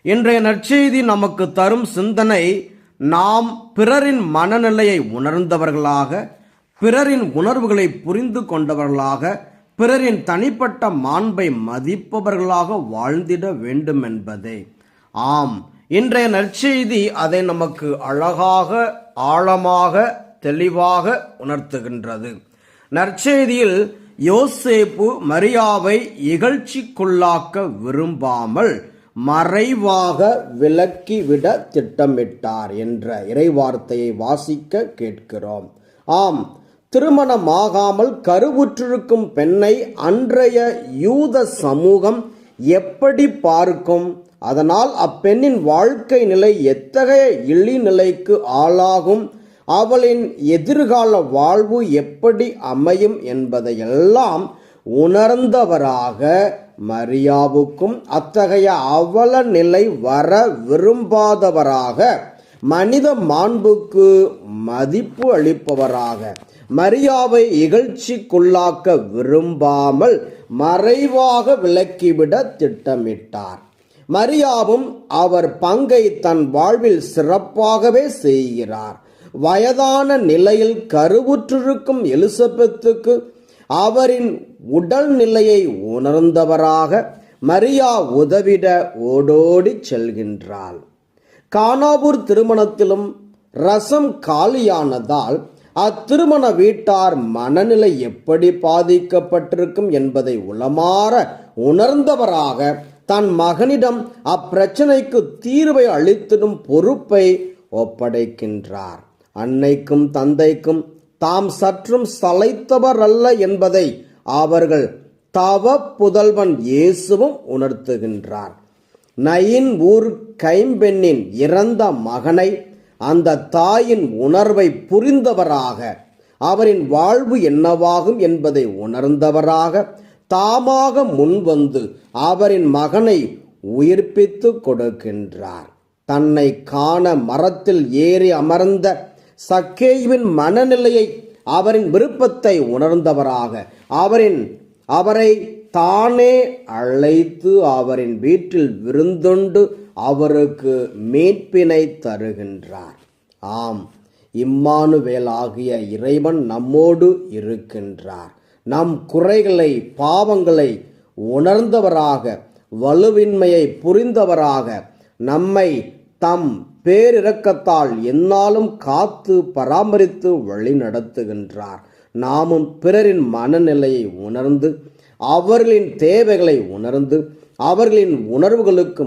இன்றைய நற்செய்தி நமக்கு தரும் சிந்தனை, நாம் பிறரின் மனநிலையை உணர்ந்தவர்களாக, பிறரின் உணர்வுகளை புரிந்து கொண்டவர்களாக, பிறரின் தனிப்பட்ட மாண்பை மதிப்பவர்களாக வாழ்ந்திட வேண்டும் என்பதே. ஆம், இன்றைய நற்செய்தி அதை நமக்கு அழகாக, ஆழமாக, தெளிவாக உணர்த்துகின்றது. நற்செய்தியில் யோசேப்பு மரியாவை இகழ்ச்சிக்குள்ளாக்க விரும்பாமல் மறைவாக விலக்கிவிட திட்டமிட்டார் என்ற இறைவார்த்தையை வாசிக்க கேட்கிறோம். ஆம், திருமணமாகாமல் கருவுற்றிருக்கும் பெண்ணை அன்றைய யூத சமூகம் எப்படி பார்க்கும்? அதனால் அப்பெண்ணின் வாழ்க்கை நிலை எத்தகைய இழிநிலைக்கு ஆளாகும்? அவளின் எதிர்கால வாழ்வு எப்படி அமையும் என்பதையெல்லாம் உணர்ந்தவராக மரியாவுக்கும் அத்தகைய அவல நிலை வர விரும்பாதவராக, மனித மாண்புக்கு மதிப்பு அளிப்பவராக, மரியாவை இகழ்ச்சிக்குள்ளாக்க விரும்பாமல் மறைவாக விலக்கிவிட திட்டமிட்டார். மரியாவும் அவர் பங்கை தன் வாழ்வில் சிறப்பாகவே செய்கிறார். வயதான நிலையில் கருவுற்றிருக்கும் எலிசபெத்துக்கு அவரின் உடல் நிலையை உணர்ந்தவராக மரியா உதவிட ஓடோடி செல்கின்றாள். கானாவூர் திருமணத்திலும் ரசம் காலியானதால் அத்திருமண வீட்டார் மனநிலை எப்படி பாதிக்கப்பட்டிருக்கும் என்பதை உளமாற உணர்ந்தவராக தன் மகனிடம் அப்பிரச்சனைக்கு தீர்வை அளித்திடும் பொறுப்பை ஒப்படைக்கின்றார். அன்னைக்கும் தந்தைக்கும் தாம் சற்றும் சளைத்தவர் அல்ல என்பதை அவர்கள் தவ புதல்வன் இயேசுவும் உணர்த்துகின்றார். நயின் ஊர் கைம்பெண்ணின் இறந்த மகனை அந்த தாயின் உணர்வை புரிந்தவராக, அவரின் வாழ்வு என்னவாகும் என்பதை உணர்ந்தவராக தாமாக முன்வந்து அவரின் மகனை உயிர்ப்பித்து கொடுக்கின்றார். தன்னை காண மரத்தில் ஏறி அமர்ந்த சக்கேயுவின் மனநிலையை, அவரின் விருப்பத்தை உணர்ந்தவராக அவரை தானே அழைத்து அவரின் வீட்டில் விருந்துண்டு அவருக்கு மீட்பினை தருகின்றார். ஆம், இம்மானுவேலாகிய இறைவன் நம்மோடு இருக்கின்றார். நம் குறைகளை, பாவங்களை உணர்ந்தவராக, வலுவின்மையை புரிந்தவராக நம்மை தம் பேரிரக்கத்தால் எந்நாளும் காத்து பராமரித்து வழி நடத்துகின்றார். நாமும் பிறரின் மனநிலையை உணர்ந்து, அவர்களின் தேவைகளை உணர்ந்து, அவர்களின் உணர்வுகளுக்கு